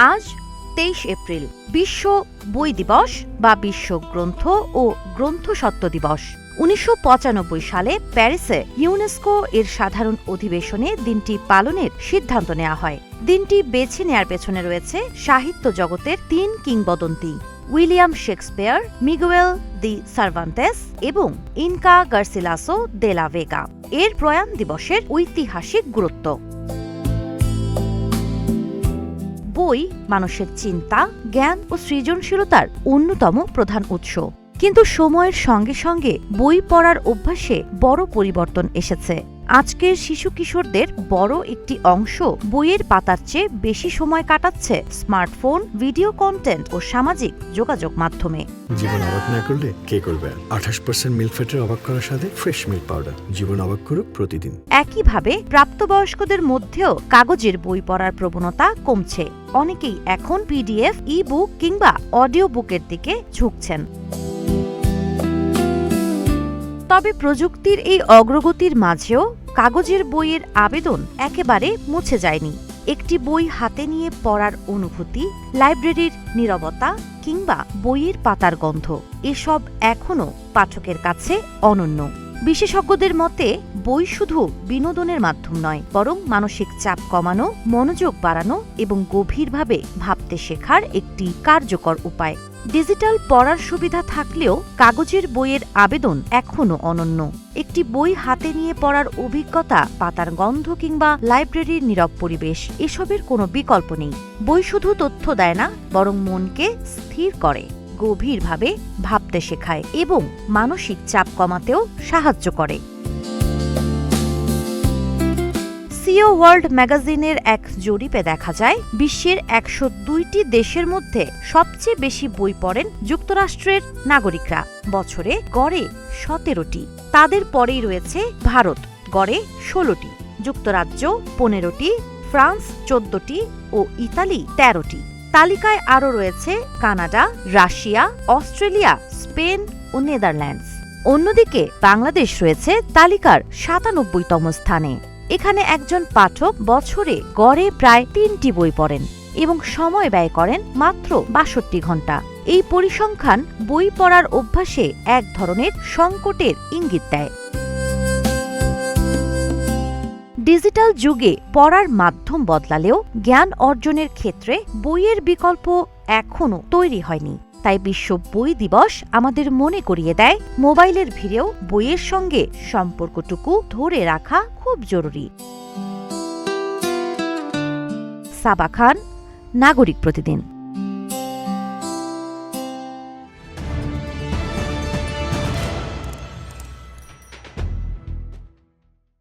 আজ 23 এপ্রিল বিশ্ব বই দিবস বা বিশ্ব গ্রন্থ ও গ্রন্থস্বত্ব দিবস। 1995 সালে প্যারিসে ইউনেস্কো এর সাধারণ অধিবেশনে দিনটি পালনের সিদ্ধান্ত নেওয়া হয়। দিনটি বেছে নেয়ার পেছনে রয়েছে সাহিত্য জগতের 3 কিংবদন্তি: উইলিয়াম শেক্সপিয়ার, মিগুয়েল দি সার্ভান্তেস এবং ইনকা গার্সিলাসো দে লা ভেগা এর প্রয়াণ দিবসের ঐতিহাসিক গুরুত্ব। বই মানুষের চিন্তা, জ্ঞান ও সৃজনশীলতার অন্যতম প্রধান উৎস। কিন্তু সময়ের সঙ্গে সঙ্গে বই পড়ার অভ্যাসে বড় পরিবর্তন এসেছে। আজকের শিশু কিশোরদের বড় একটি অংশ বইয়ের পাতার চেয়ে বেশি সময় কাটাচ্ছে স্মার্টফোন, ভিডিও কন্টেন্ট ও সামাজিক যোগাযোগ মাধ্যমে। জীবন অবাক না করলে কে করবে? 28% মিল্ক ফ্যাটের অবাক করার সাথে ফ্রেশ মিল্ক পাউডার। জীবন অবাক করুক প্রতিদিন। একইভাবে প্রাপ্তবয়স্কদের মধ্যেও কাগজের বই পড়ার প্রবণতা কমছে। অনেকেই এখন পিডিএফ, ই বুক কিংবা অডিও বুকের দিকে ঝুঁকছেন। তবে প্রযুক্তির এই অগ্রগতির মাঝেও কাগজের বইয়ের আবেদন একেবারে মুছে যায়নি। একটি বই হাতে নিয়ে পড়ার অনুভূতি, লাইব্রেরির নীরবতা কিংবা বইয়ের পাতার গন্ধ, এসব এখনও পাঠকের কাছে অনন্য। বিশেষজ্ঞদের মতে বই শুধু বিনোদনের মাধ্যম নয়, বরং মানসিক চাপ কমানো, মনোযোগ বাড়ানো এবং গভীরভাবে ভাবতে শেখার একটি কার্যকর উপায়। ডিজিটাল পড়ার সুবিধা থাকলেও কাগজের বইয়ের আবেদন এখনও অনন্য। একটি বই হাতে নিয়ে পড়ার অভিজ্ঞতা, পাতার গন্ধ কিংবা লাইব্রেরির নীরব পরিবেশ, এসবের কোনো বিকল্প নেই। বই শুধু তথ্য দেয় না, বরং মনকে স্থির করে, গভীরভাবে ভাবতে শেখায় এবং মানসিক চাপ কমাতেও সাহায্য করে। সিও ওয়ার্ল্ড ম্যাগাজিনের এক জরিপে দেখা যায়, বিশ্বের 102টি দেশের মধ্যে সবচেয়ে বেশি বই পড়েন যুক্তরাষ্ট্রের নাগরিকরা, বছরে গড়ে 17টি। তাদের পরেই রয়েছে ভারত, গড়ে 16টি, যুক্তরাজ্য 15টি, ফ্রান্স 14টি ও ইতালি 13টি। তালিকায় আরও রয়েছে কানাডা, রাশিয়া, অস্ট্রেলিয়া, স্পেন ও নেদারল্যান্ডস। অন্যদিকে বাংলাদেশ রয়েছে তালিকার 97তম স্থানে। এখানে একজন পাঠক বছরে গড়ে প্রায় 3টি বই পড়েন এবং সময় ব্যয় করেন মাত্র 62 ঘন্টা। এই পরিসংখ্যান বই পড়ার অভ্যাসে এক ধরনের সংকটের ইঙ্গিত দেয়। ডিজিটাল যুগে পড়ার মাধ্যম বদলালেও জ্ঞান অর্জনের ক্ষেত্রে বইয়ের বিকল্প এখনও তৈরি হয়নি। তাই বিশ্ব বই দিবস আমাদের মনে করিয়ে দেয়, মোবাইলের ভিড়েও বইয়ের সঙ্গে সম্পর্কটুকু ধরে রাখা খুব জরুরি। সাবা খান, নাগরিক প্রতিদিন।